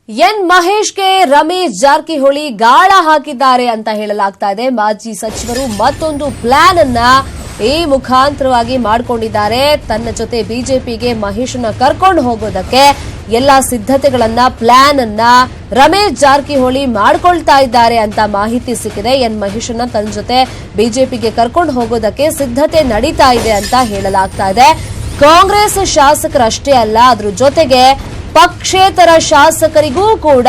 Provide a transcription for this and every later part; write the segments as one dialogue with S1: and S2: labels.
S1: N ಮಹೇಶ್ಗೆ Ramesh Jarkiholi ಗಾಳ ಹಾಕಿದ್ದಾರೆ ಅಂತ ಹೇಳಲಾಗ್ತಾ ಇದೆ. ಮಾಜಿ ಸಚಿವರು ಮತ್ತೊಂದು ಪ್ಲಾನ್ ಅನ್ನ ಈ ಮುಖಾಂತರವಾಗಿ ಮಾಡಿಕೊಂಡಿದ್ದಾರೆ. ತನ್ನ ಜೊತೆ ಬಿಜೆಪಿಗೆ ಮಹೇಶ್ನ ಕರ್ಕೊಂಡು ಹೋಗೋದಕ್ಕೆ ಎಲ್ಲಾ ಸಿದ್ಧತೆಗಳನ್ನ ಪ್ಲಾನ್ ಅನ್ನ ರಮೇಶ್ ಜಾರಕಿಹೊಳಿ ಮಾಡ್ಕೊಳ್ತಾ ಇದ್ದಾರೆ ಅಂತ ಮಾಹಿತಿ ಸಿಕ್ಕಿದೆ. ಎನ್ ಮಹೇಶ್ನ ತನ್ನ ಜೊತೆ ಬಿಜೆಪಿಗೆ ಕರ್ಕೊಂಡು ಹೋಗೋದಕ್ಕೆ ಸಿದ್ಧತೆ ನಡೀತಾ ಇದೆ ಅಂತ ಹೇಳಲಾಗ್ತಾ ಇದೆ. ಕಾಂಗ್ರೆಸ್ ಶಾಸಕರಷ್ಟೇ ಅಲ್ಲ, ಅದ್ರ ಜೊತೆಗೆ ಪಕ್ಷೇತರ ಶಾಸಕರಿಗೂ ಕೂಡ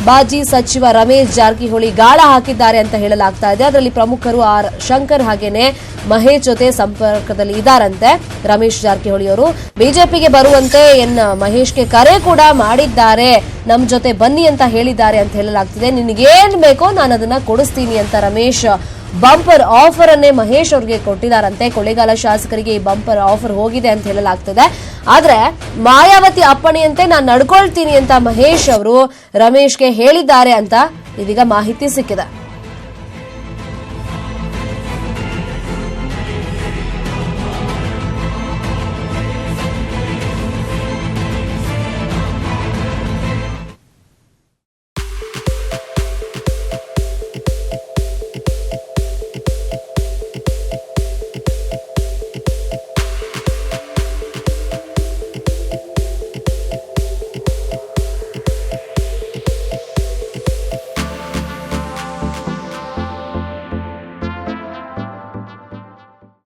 S1: ಮಾಜಿ ಸಚಿವ ರಮೇಶ್ ಜಾರಕಿಹೊಳಿ ಗಾಳ ಹಾಕಿದ್ದಾರೆ ಅಂತ ಹೇಳಲಾಗ್ತಾ ಇದೆ. ಅದರಲ್ಲಿ ಪ್ರಮುಖರು ಆರ್ ಶಂಕರ್ ಹಾಗೇನೆ ಮಹೇಶ್ ಜೊತೆ ಸಂಪರ್ಕದಲ್ಲಿ ಇದ್ದಾರಂತೆ. ರಮೇಶ್ ಜಾರಕಿಹೊಳಿ ಅವರು ಬಿಜೆಪಿಗೆ ಬರುವಂತೆ ಎನ್ ಮಹೇಶ್ಗೆ ಕರೆ ಕೂಡ ಮಾಡಿದ್ದಾರೆ, ನಮ್ ಜೊತೆ ಬನ್ನಿ ಅಂತ ಹೇಳಿದ್ದಾರೆ ಅಂತ ಹೇಳಲಾಗ್ತಿದೆ. ನಿನಗೇನ್ ಬೇಕೋ ನಾನು ಅದನ್ನ ಕೊಡಿಸ್ತೀನಿ ಅಂತ ರಮೇಶ್ ಬಂಪರ್ ಆಫರ್ ಅನ್ನೇ ಮಹೇಶ್ ಅವ್ರಿಗೆ ಕೊಟ್ಟಿದ್ದಾರಂತೆ. ಕೊಳ್ಳೇಗಾಲ ಶಾಸಕರಿಗೆ ಈ ಬಂಪರ್ ಆಫರ್ ಹೋಗಿದೆ ಅಂತ ಹೇಳಲಾಗ್ತದೆ. ಆದ್ರೆ ಮಾಯಾವತಿ ಅಪ್ಪಣೆಯಂತೆ ನಾನು ನಡ್ಕೊಳ್ತೀನಿ ಅಂತ ಮಹೇಶ್ ಅವರು ರಮೇಶ್ಗೆ ಹೇಳಿದ್ದಾರೆ ಅಂತ ಇದೀಗ ಮಾಹಿತಿ ಸಿಕ್ಕಿದೆ.